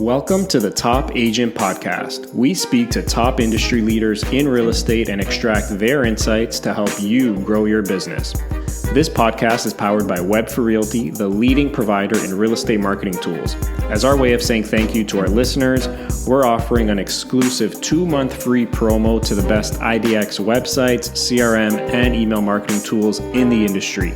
Welcome to the Top Agent Podcast. We speak to top industry leaders in real estate and extract their insights to help you grow your business. This podcast is powered by Web for Realty, the leading provider in real estate marketing tools. As our way of saying thank you to our listeners, we're offering an exclusive 2-month free promo to the best IDX websites, CRM, and email marketing tools in the industry.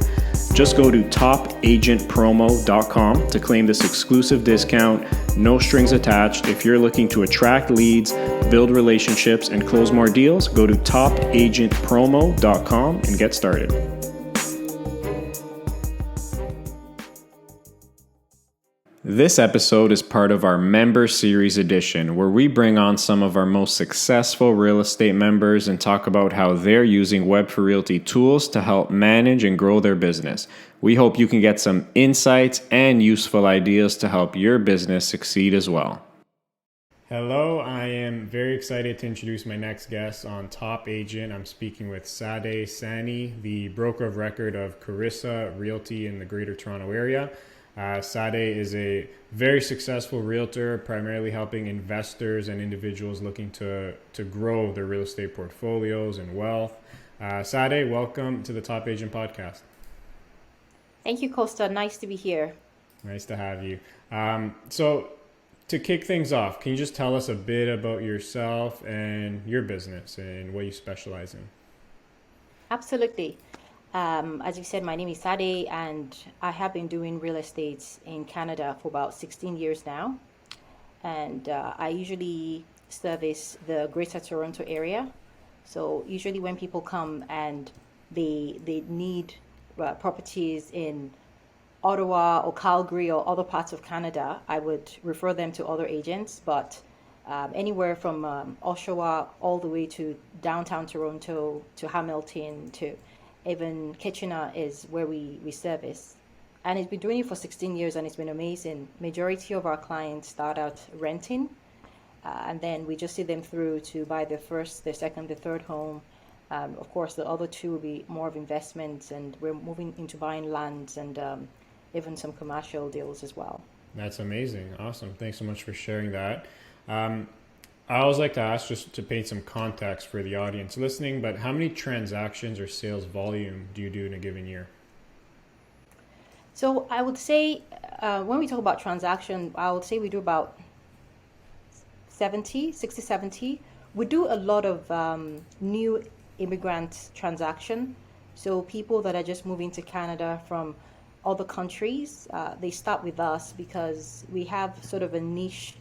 Just go to topagentpromo.com to claim this exclusive discount, no strings attached. If you're looking to attract leads, build relationships, and close more deals, go to topagentpromo.com and get started. This episode is part of our Member Series edition, where we bring on some of our most successful real estate members and talk about how they're using Web for Realty tools to help manage and grow their business. We hope you can get some insights and useful ideas to help your business succeed as well. Hello, I am very excited to introduce my next guest on Top Agent. I'm speaking with Sade Sanni, the broker of record of Charissa Realty in the Greater Toronto Area. Sade is a very successful realtor, primarily helping investors and individuals looking to grow their real estate portfolios and wealth. Sade, welcome to the Top Agent Podcast. Thank you, Costa. Nice to be here. Nice to have you. So to kick things off, can you just tell us a bit about yourself and your business and what you specialize in? Absolutely. As you said, my name is Sade, and I have been doing real estate in Canada for about 16 years now. And I usually service the Greater Toronto area. So usually when people come and they need properties in Ottawa or Calgary or other parts of Canada, I would refer them to other agents. But anywhere from Oshawa all the way to downtown Toronto to Hamilton to even Kitchener is where we service. And it's been doing it for 16 years and it's been amazing. Majority of our clients start out renting and then we just see them through to buy their first, their second, their third home. Of course, the other two will be more of investments, and we're moving into buying lands and even some commercial deals as well. That's amazing. Awesome. Thanks so much for sharing that. I always like to ask, just to paint some context for the audience listening, but how many transactions or sales volume do you do in a given year? So I would say when we talk about transaction, I would say we do about 60, 70. We do a lot of new immigrant transaction. So people that are just moving to Canada from other countries, they start with us because we have sort of a niche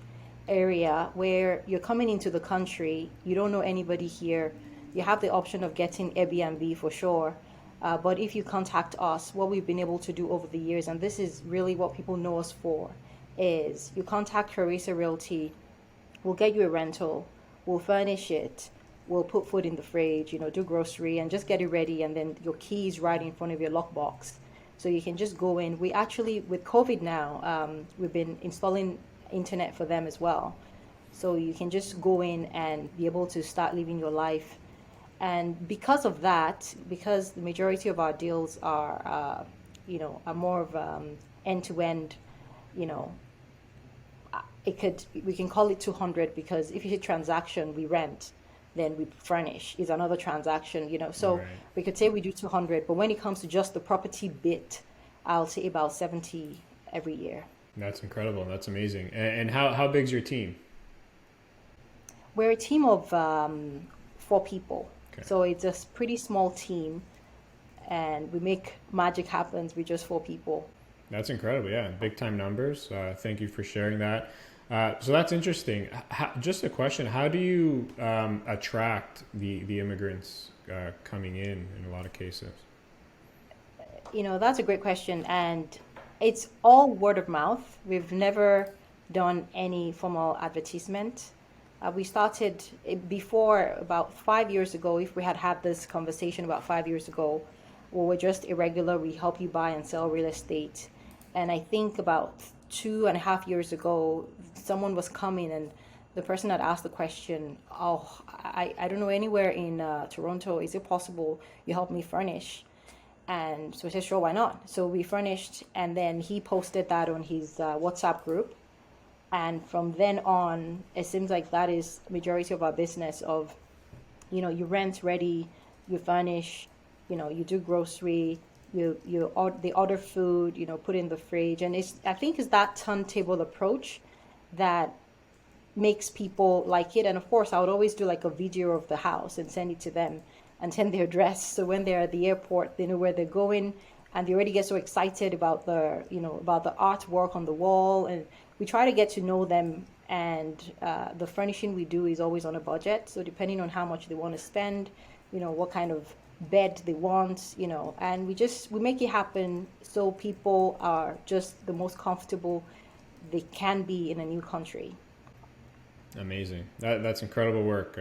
area where you're coming into the country, you don't know anybody here, you have the option of getting Airbnb for sure, but if you contact us, what we've been able to do over the years, and this is really what people know us for, is you contact Charissa Realty, we'll get you a rental, we'll furnish it, we'll put food in the fridge, do grocery and just get it ready, and then your keys right in front of your lockbox, so you can just go in. We actually, with COVID now, we've been installing internet for them as well, so you can just go in and be able to start living your life. And because of that, because the majority of our deals are are more of end-to-end, we can call it 200, because if it's a transaction we rent, then we furnish is another transaction, so right. We could say we do 200, but when it comes to just the property bit, I'll say about 70 every year. That's incredible. That's amazing. And how big's your team? We're a team of 4 people. Okay. So it's a pretty small team, and we make magic happen with just 4 people. That's incredible. Yeah, big time numbers. Thank you for sharing that. So that's interesting. Just a question: how do you attract the immigrants coming in a lot of cases? That's a great question, and it's all word of mouth. We've never done any formal advertisement. We started before about 5 years ago. If we had this conversation about 5 years ago, we were just irregular. We help you buy and sell real estate. And I think about 2.5 years ago, someone was coming and the person had asked the question, I don't know anywhere in Toronto. Is it possible you help me furnish? And so I said, sure, why not? So we furnished, and then he posted that on his WhatsApp group. And from then on, it seems like that is majority of our business of, you rent ready, you furnish, you do grocery, they order food, put in the fridge. And I think it's that turntable approach that makes people like it. And of course, I would always do like a video of the house and send it to them and send their address. So when they're at the airport, they know where they're going, and they already get so excited about about the artwork on the wall. And we try to get to know them. And the furnishing we do is always on a budget. So depending on how much they want to spend, what kind of bed they want, and we make it happen so people are just the most comfortable they can be in a new country. Amazing. That's incredible work.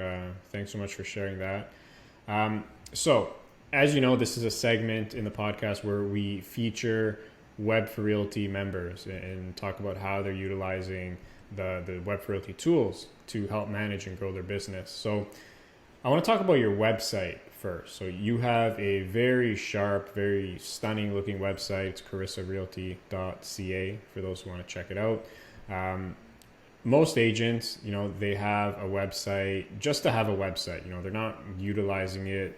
Thanks so much for sharing that. So, as you know, this is a segment in the podcast where we feature Web for Realty members and talk about how they're utilizing the Web for Realty tools to help manage and grow their business. So, I want to talk about your website first. So, you have a very sharp, very stunning looking website. It's carissarealty.ca for those who want to check it out. Most agents, they have a website just to have a website. They're not utilizing it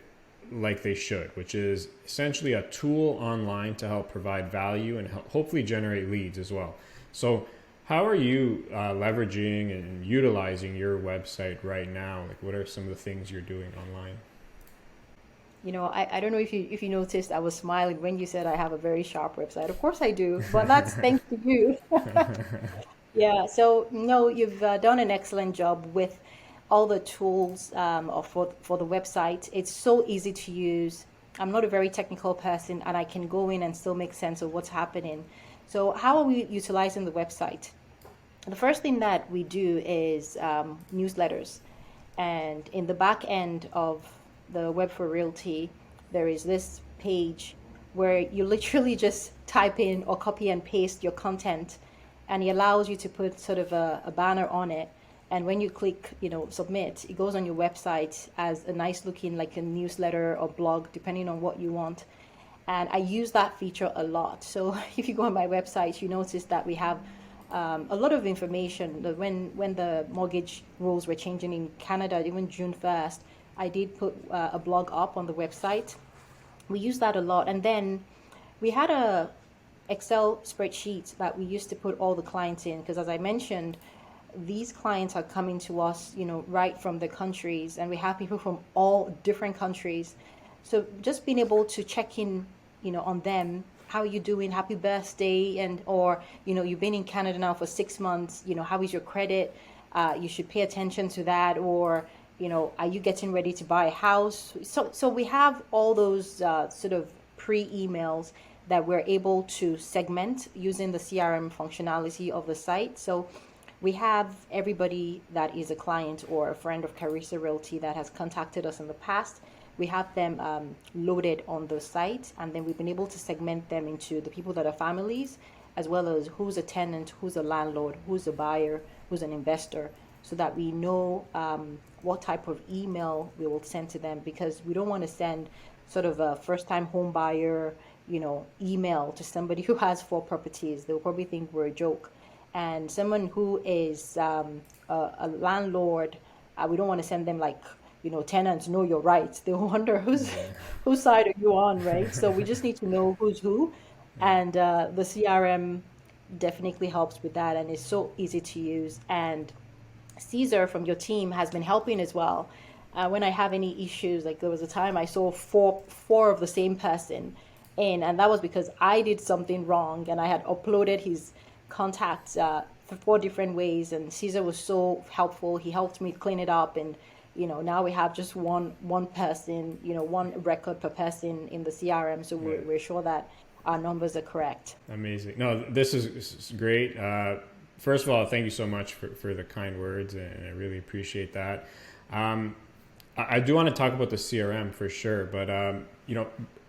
like they should, which is essentially a tool online to help provide value and hopefully generate leads as well. So how are you leveraging and utilizing your website right now? Like, what are some of the things you're doing online? I don't know if you noticed, I was smiling when you said I have a very sharp website. Of course I do, but that's thanks to you. Yeah, so no, you've done an excellent job with all the tools for the website. It's so easy to use. I'm not a very technical person, and I can go in and still make sense of what's happening. So how are we utilizing the website? The first thing that we do is newsletters. And in the back end of the Web for Realty, there is this page where you literally just type in or copy and paste your content, and it allows you to put sort of a banner on it. And when you click, submit, it goes on your website as a nice looking, like a newsletter or blog, depending on what you want. And I use that feature a lot. So if you go on my website, you notice that we have a lot of information. When the mortgage rules were changing in Canada, even June 1st, I did put a blog up on the website. We use that a lot. And then we had a Excel spreadsheet that we used to put all the clients in, because as I mentioned, these clients are coming to us, right from the countries, and we have people from all different countries. So just being able to check in, on them, how are you doing? Happy birthday. And, or, you've been in Canada now for 6 months, how is your credit? You should pay attention to that. Or, are you getting ready to buy a house? So we have all those sort of pre-emails that we're able to segment using the CRM functionality of the site. So we have everybody that is a client or a friend of Charissa Realty that has contacted us in the past. We have them loaded on the site, and then we've been able to segment them into the people that are families, as well as who's a tenant, who's a landlord, who's a buyer, who's an investor, so that we know what type of email we will send to them, because we don't want to send sort of a first-time home buyer, email to somebody who has 4 properties. They'll probably think we're a joke. And someone who is a landlord, we don't want to send them like, tenants, know your rights. They'll wonder whose side are you on, right? So we just need to know who's who. And the CRM definitely helps with that, and it's so easy to use. And Caesar from your team has been helping as well. When I have any issues, like there was a time I saw four of the same person in, and that was because I did something wrong and I had uploaded his contacts for 4 different ways, and Caesar was so helpful. He helped me clean it up, and now we have just one person, one record per person in the CRM, so we're sure that our numbers are correct. Amazing. No, this is great. First of all, thank you so much for the kind words, and I really appreciate that. I do want to talk about the CRM for sure, but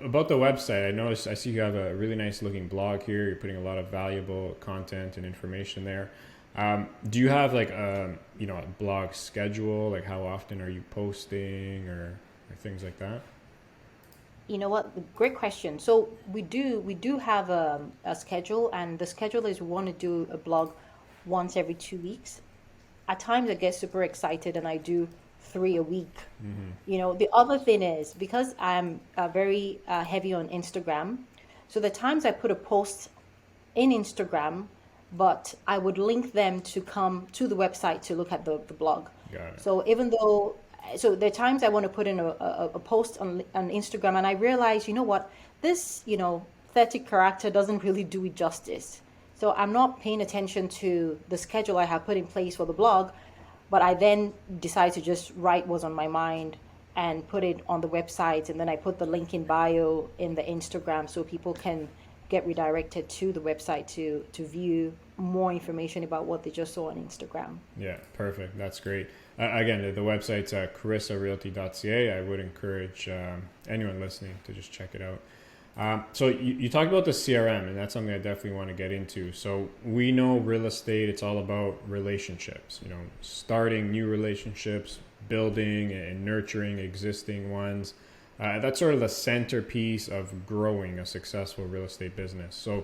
about the website, I see you have a really nice looking blog here. You're putting a lot of valuable content and information there. Do you have like a blog schedule? Like how often are you posting or things like that? You know what? Great question. So we do have a schedule, and the schedule is we want to do a blog once every 2 weeks. At times I get super excited and I do 3 a week. The other thing is because I'm very heavy on Instagram, so the times I put a post in Instagram, but I would link them to come to the website to look at the blog. Got it. So even though, so there are times I want to put in a post on Instagram and I realize, you know what, this, 30 character doesn't really do it justice. So I'm not paying attention to the schedule I have put in place for the blog, but I then decide to just write what's on my mind and put it on the website. And then I put the link in bio in the Instagram so people can get redirected to the website to view more information about what they just saw on Instagram. Yeah, perfect. That's great. Again, the website's CarissaRealty.ca. I would encourage anyone listening to just check it out. So you talked about the CRM, and that's something I definitely want to get into. So we know real estate, it's all about relationships, starting new relationships, building and nurturing existing ones. That's sort of the centerpiece of growing a successful real estate business. So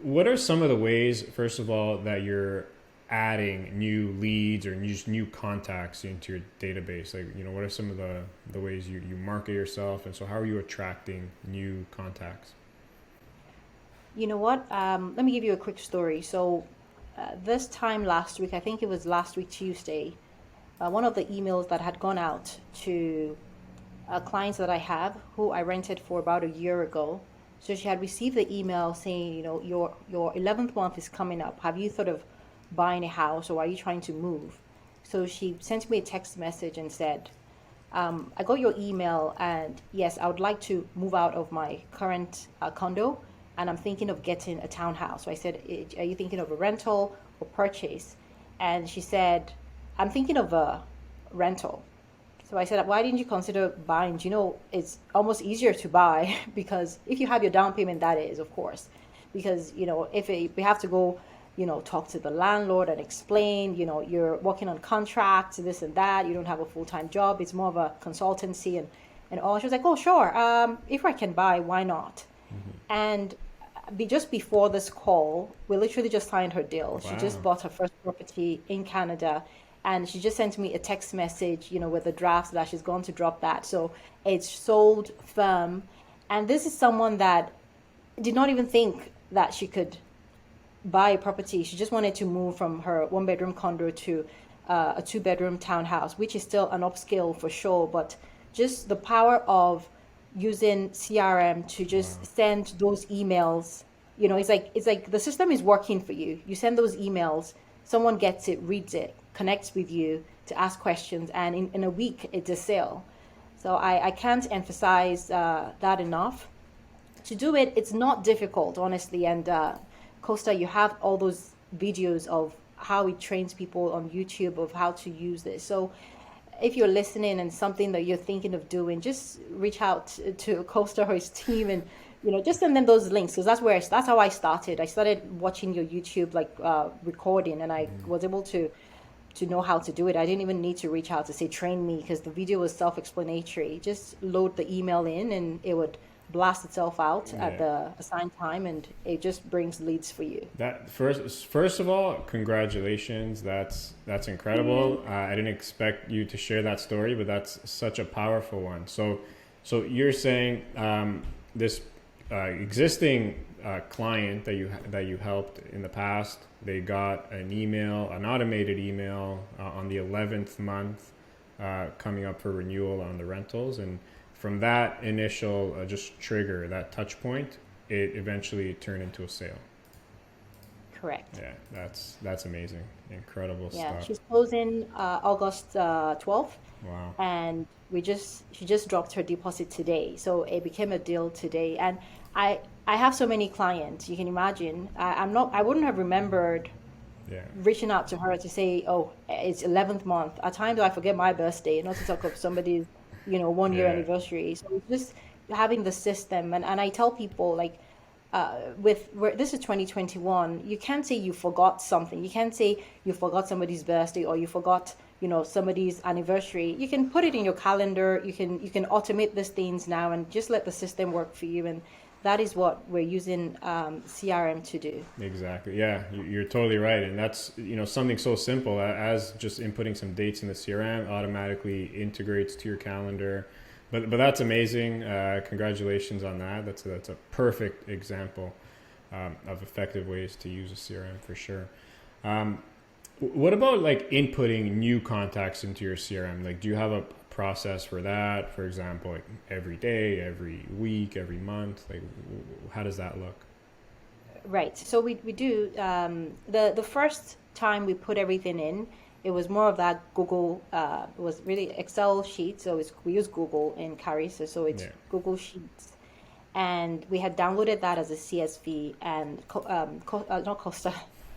what are some of the ways, first of all, that you're adding new leads or just new contacts into your database? Like, what are some of the ways you market yourself? And so how are you attracting new contacts? You know what? Let me give you a quick story. So this time last week, I think it was last week, Tuesday, one of the emails that had gone out to clients that I have who I rented for about a year ago. So she had received the email saying, your 11th month is coming up. Have you thought of buying a house or are you trying to move? So she sent me a text message and said, I got your email and yes, I would like to move out of my current condo and I'm thinking of getting a townhouse. So I said, are you thinking of a rental or purchase? And she said, I'm thinking of a rental. So I said, why didn't you consider buying? It's almost easier to buy because if you have your down payment, that is, of course, because, if we have to go, talk to the landlord and explain, you're working on contracts, this and that, you don't have a full-time job. It's more of a consultancy and all. She was like, oh, sure. If I can buy, why not? And just before this call, we literally just signed her deal. Wow. She just bought her first property in Canada. And she just sent me a text message, with the drafts that she's going to drop that. So it's sold firm. And this is someone that did not even think that she could buy a property. She just wanted to move from her 1-bedroom condo to a 2-bedroom townhouse, which is still an upscale for sure. But just the power of using CRM to just send those emails, it's like the system is working for you. You send those emails, someone gets it, reads it, connects with you to ask questions, and in a week it's a sale. So I can't emphasize that enough. To do it, it's not difficult, honestly. And Costa, you have all those videos of how it trains people on YouTube of how to use this. So if you're listening and something that you're thinking of doing, just reach out to Costa or his team and just send them those links, because that's how I started. I started watching your YouTube recording, and I was able to know how to do it. I didn't even need to reach out to say train me, because the video was self-explanatory. Just load the email in and it would blast itself out at the assigned time, and it just brings leads for you. That first of all, congratulations. That's incredible. I didn't expect you to share that story, but that's such a powerful one. So you're saying this existing client that you helped in the past, they got an automated email on the 11th month coming up for renewal on the rentals, and from that initial just trigger, that touch point, it eventually turned into a sale. Correct. Yeah, that's amazing. Incredible stuff. Yeah, she's closing August 12th. Wow. And she just dropped her deposit today. So it became a deal today. And I have so many clients, you can imagine. I wouldn't have remembered reaching out to her to say, oh, it's 11th month. At times I forget my birthday, not to talk of somebody's 1 year anniversary. So it's just having the system, and I tell people, like, this is 2021, you can't say you forgot something. You can't say you forgot somebody's birthday or you forgot somebody's anniversary. You can put it in your calendar. You can automate these things now and just let the system work for you. And that is what we're using CRM to do. Exactly. Yeah, you're totally right, and that's something so simple as just inputting some dates in the CRM automatically integrates to your calendar. But that's amazing. Congratulations on that. That's a perfect example of effective ways to use a CRM for sure. Um, what about like inputting new contacts into your CRM? Like, do you have a process for that? For example, like every day, every week, every month? Like, how does that look? Right. So we do the first time we put everything in, it was more of that Google. It was really Excel sheet. So we use Google in Charissa, so it's Yeah. Google Sheets, and we had downloaded that as a CSV, and not Costa,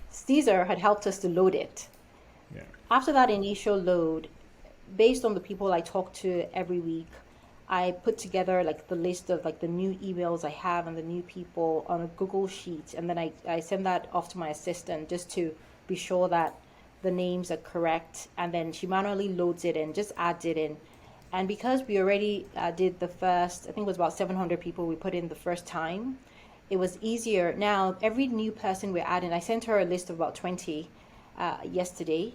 Caesar had helped us to load it. Yeah. After that initial load, based on the people I talk to every week, I put together like the list of like the new emails I have and the new people on a Google Sheet. And then I send that off to my assistant just to be sure that the names are correct. And then she manually loads it in, just adds it in. And because we already did the first, I think it was about 700 people we put in the first time, it was easier. Now, every new person we're adding, I sent her a list of about 20 yesterday.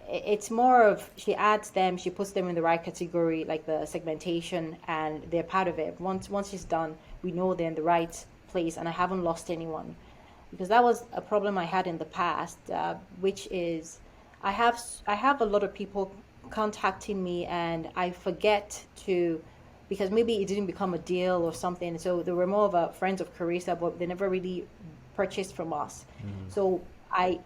It's more of she adds them, she puts them in the right category, like the segmentation, and they're part of it. Once she's done, we know they're in the right place, and I haven't lost anyone, because that was a problem I had in the past, which is I have a lot of people contacting me, and I forget to, because maybe it didn't become a deal or something. So they were more of a friends of Carissa, but they never really purchased from us. So I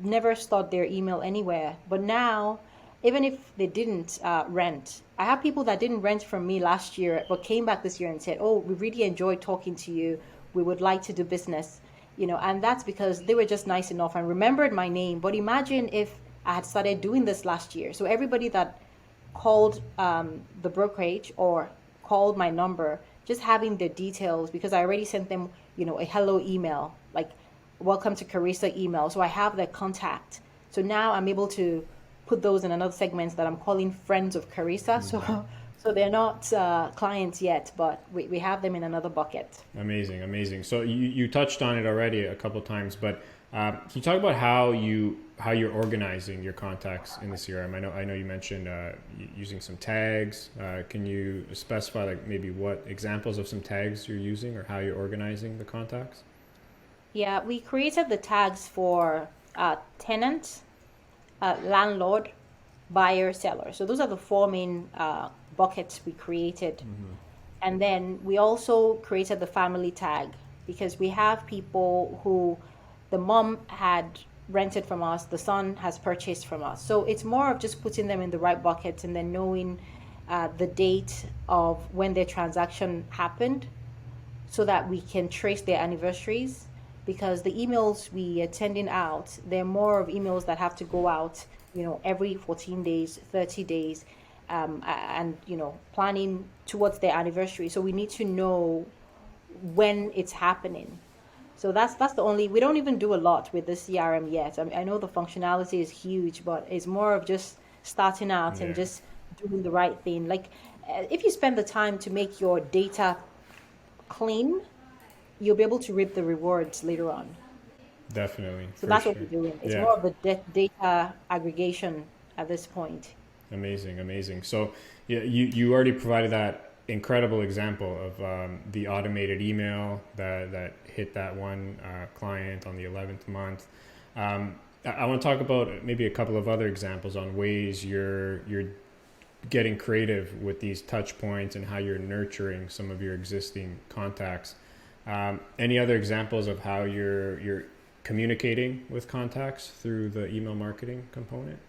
never stored their email anywhere. But now, even if they didn't rent, I have people that didn't rent from me last year but came back this year and said, "Oh, we really enjoyed talking to you. We would like to do business." And that's because they were just nice enough and remembered my name. But imagine if I had started doing this last year. So everybody that called the brokerage or called my number, just having the details, because I already sent them, a hello email, like welcome to Carissa email. So I have their contact. So now I'm able to put those in another segment that I'm calling friends of Carissa. So they're not clients yet, but we have them in another bucket. Amazing, amazing. So you touched on it already a couple of times, but can you talk about how you're organizing your contacts in the CRM? I know you mentioned using some tags. Can you specify like maybe what examples of some tags you're using or how you're organizing the contacts? Yeah, we created the tags for tenant, landlord, buyer, seller. So those are the four main buckets we created. And then we also created the family tag, because we have people who the mom had rented from us, the son has purchased from us. So it's more of just putting them in the right buckets and then knowing the date of when their transaction happened, so that we can trace their anniversaries. Because the emails we are sending out, they're more of emails that have to go out, every 14 days, 30 days, and, planning towards their anniversary. So we need to know when it's happening. So that's the only, we don't even do a lot with the CRM yet. I know the functionality is huge, but it's more of just starting out and Yeah, just doing the right thing. Like if you spend the time to make your data clean, you'll be able to reap the rewards later on. definitely, So for that's what sure. we're doing. It's Yeah, more of the data aggregation at this point. amazing, amazing. So yeah, you already provided that incredible example of the automated email that hit that one client on the 11th month. I want to talk about maybe a couple of other examples on ways you're getting creative with these touch points and how you're nurturing some of your existing contacts. Any other examples of how you're communicating with contacts through the email marketing component?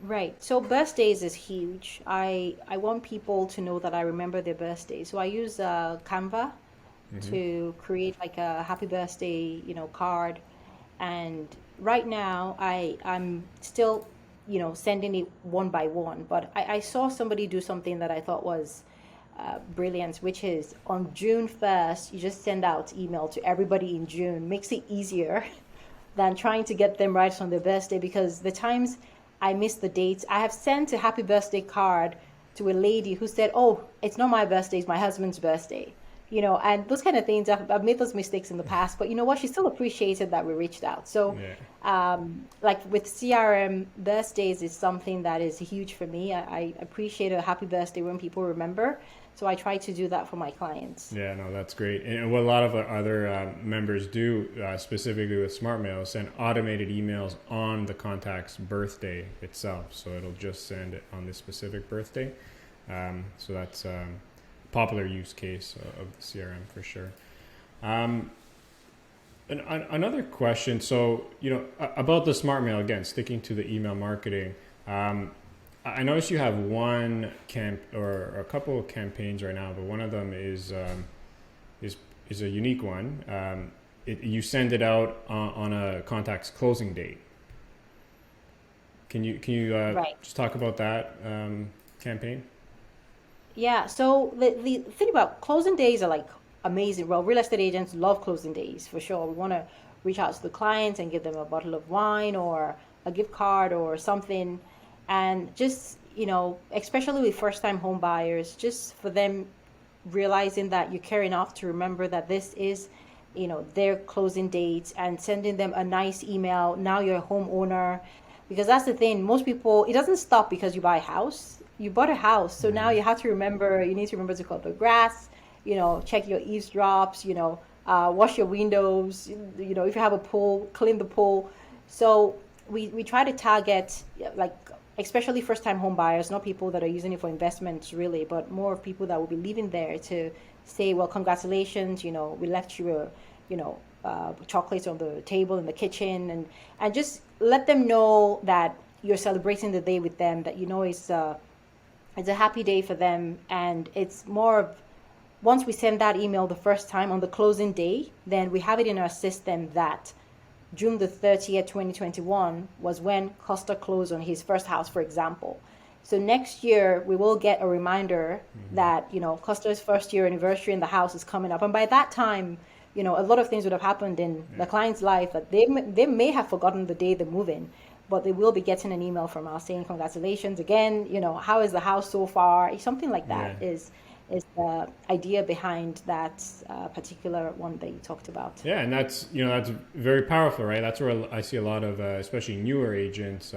Right. So birthdays is huge. I want people to know that I remember their birthday. So I use Canva Mm-hmm. to create like a happy birthday, card. And right now I'm still, sending it one by one. But I saw somebody do something that I thought was brilliant, which is on June 1st, you just send out email to everybody in June. Makes it easier than trying to get them right on their birthday, because the times I miss the dates, I have sent a happy birthday card to a lady who said, "Oh, it's not my birthday, it's my husband's birthday." and those kind of things. I've made those mistakes in the past, but you know what? She still appreciated that we reached out. So, Yeah. like with CRM, birthdays is something that is huge for me. I appreciate a happy birthday when people remember. So I try to do that for my clients. Yeah, no, that's great. And what a lot of our other members do, specifically with SmartMail, is send automated emails on the contact's birthday itself. So it'll just send it on this specific birthday. So that's popular use case of the CRM for sure. Another question. So, about the SmartMail, again, sticking to the email marketing. I noticed you have one or a couple of campaigns right now, but one of them is a unique one. You send it out on a contact's closing date. Can you Right. just talk about that campaign? Yeah. So the thing about closing days are like amazing. Well, real estate agents love closing days for sure. We want to reach out to the clients and give them a bottle of wine or a gift card or something. And just, especially with first time home buyers, just for them realizing that you care enough to remember that this is, their closing date and sending them a nice email. Now you're a homeowner. Because that's the thing, most people, it doesn't stop because you buy a house. You bought a house, so now you have to remember, you need to remember to cut the grass, check your eavesdrops, wash your windows, if you have a pool, clean the pool. So we try to target, like, especially first time home buyers, not people that are using it for investments really, but more of people that will be living there to say, well, congratulations, we left you a, chocolates on the table in the kitchen, and just let them know that you're celebrating the day with them, that it's a happy day for them. And it's more of, once we send that email the first time on the closing day, then we have it in our system that June the 30th, 2021 was when Costa closed on his first house, for example. So next year we will get a reminder that, Costa's first year anniversary in the house is coming up. And by that time, a lot of things would have happened in the client's life that they may have forgotten the day they move in, but they will be getting an email from us saying congratulations again, how is the house so far? Something like Yeah. that is the idea behind that particular one that you talked about. Yeah, and that's very powerful, right? That's where I see a lot of, especially newer agents,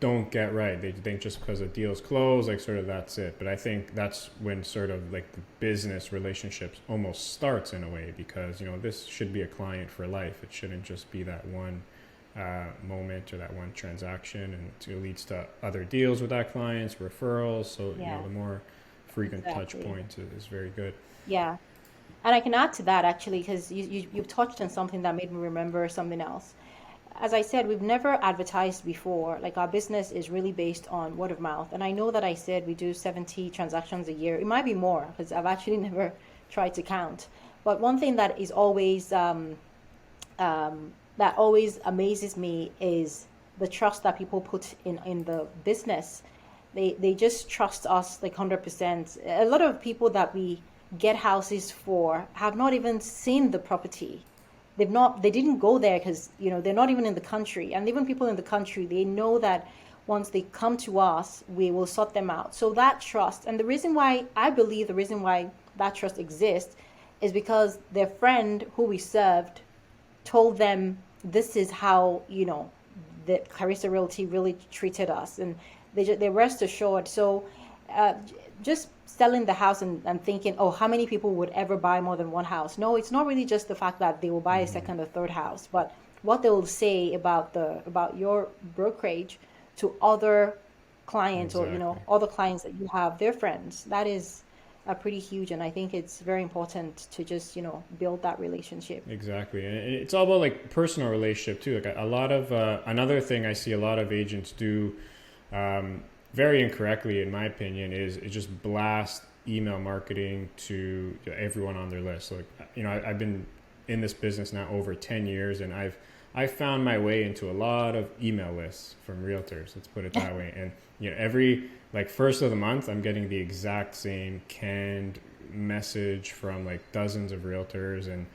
don't get right. They think just because a deal's closed, like sort of that's it. But I think that's when sort of like the business relationships almost starts in a way, because this should be a client for life. It shouldn't just be that one moment or that one transaction, and it leads to other deals with that clients, referrals. So Yeah, the more frequent touch exactly. points is very good. Yeah. And I can add to that actually, because you touched on something that made me remember something else. As I said, we've never advertised before. Like, our business is really based on word of mouth. And I know that I said we do 70 transactions a year. It might be more because I've actually never tried to count. But one thing that is always that always amazes me is the trust that people put in the business. They just trust us like 100%. A lot of people that we get houses for have not even seen the property. They didn't go there because they're not even in the country. And even people in the country, they know that once they come to us, we will sort them out. So that trust, and the reason why I believe the reason why that trust exists is because their friend who we served told them this is how the Charissa Realty really treated us, and they rest assured. So uh, just selling the house and thinking, oh, how many people would ever buy more than one house? No, it's not really just the fact that they will buy a second or third house, but what they will say about your brokerage to other clients, or Exactly. other clients that you have, their friends. That is pretty huge, and I think it's very important to just build that relationship. Exactly. And it's all about like personal relationship too. Like a lot of, another thing I see a lot of agents do, very incorrectly, in my opinion, is just blast email marketing to everyone on their list. So, like, I've been in this business now over 10 years, and I've found my way into a lot of email lists from realtors. Let's put it that way. And every like first of the month, I'm getting the exact same canned message from like dozens of realtors, and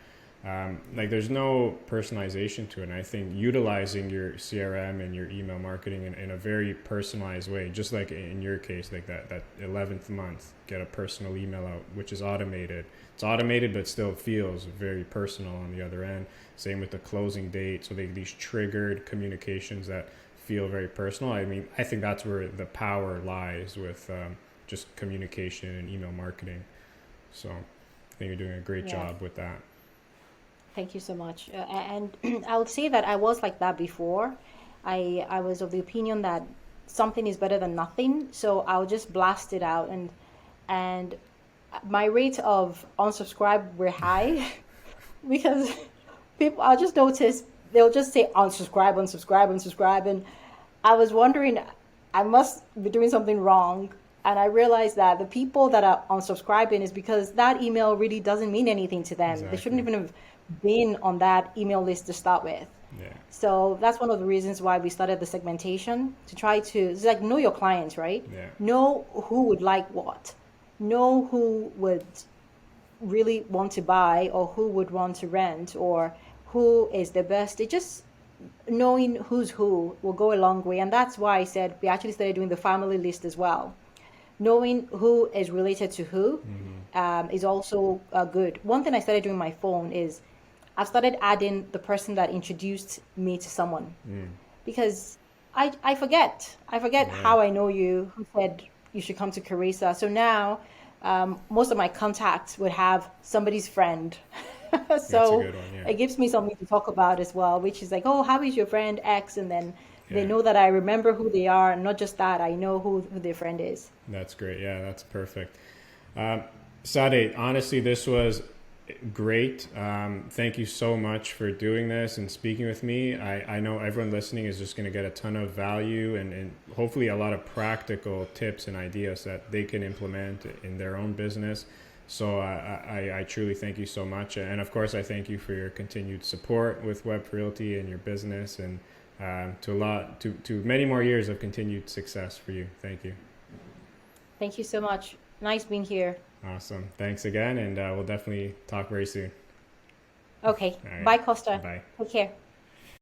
Like there's no personalization to it. And I think utilizing your CRM and your email marketing in a very personalized way, just like in your case, like that 11th month, get a personal email out, which is automated. It's automated, but still feels very personal on the other end. Same with the closing date. So these triggered communications that feel very personal. I mean, I think that's where the power lies with just communication and email marketing. So I think you're doing a great Yeah. job with that. Thank you so much. And I would say that I was like that before. I was of the opinion that something is better than nothing, so I'll just blast it out, and my rate of unsubscribe were high because people, I'll just notice they'll just say unsubscribe, unsubscribe, unsubscribe, and I was wondering, I must be doing something wrong. And I realized that the people that are unsubscribing is because that email really doesn't mean anything to them. They shouldn't Exactly. even have been on that email list to start with. Yeah. So that's one of the reasons why we started the segmentation to try to, it's like know your clients, right? Yeah. Know who would like what, know who would really want to buy or who would want to rent or who is the best. It just knowing who's who will go a long way. And that's why I said we actually started doing the family list as well. Knowing who is related to who is also good. One thing I started doing on my phone is I've started adding the person that introduced me to someone because I forget. I forget Yeah. how I know you, who said you should come to Carissa. So now most of my contacts would have somebody's friend. That's a So good one. Yeah. it gives me something to talk about as well, which is like, oh, how is your friend X? And then they Yeah. know that I remember who they are. And not just that, I know who their friend is. That's great. Yeah, that's perfect. Sade, honestly, this was great. Thank you so much for doing this and speaking with me. I know everyone listening is just going to get a ton of value and hopefully a lot of practical tips and ideas that they can implement in their own business. So I truly thank you so much. And of course, I thank you for your continued support with Web Realty and your business and to many more years of continued success for you. Thank you. Thank you so much. Nice being here. Awesome. Thanks again. And we'll definitely talk very soon. Okay. All right. Bye, Costa. Bye. Take care.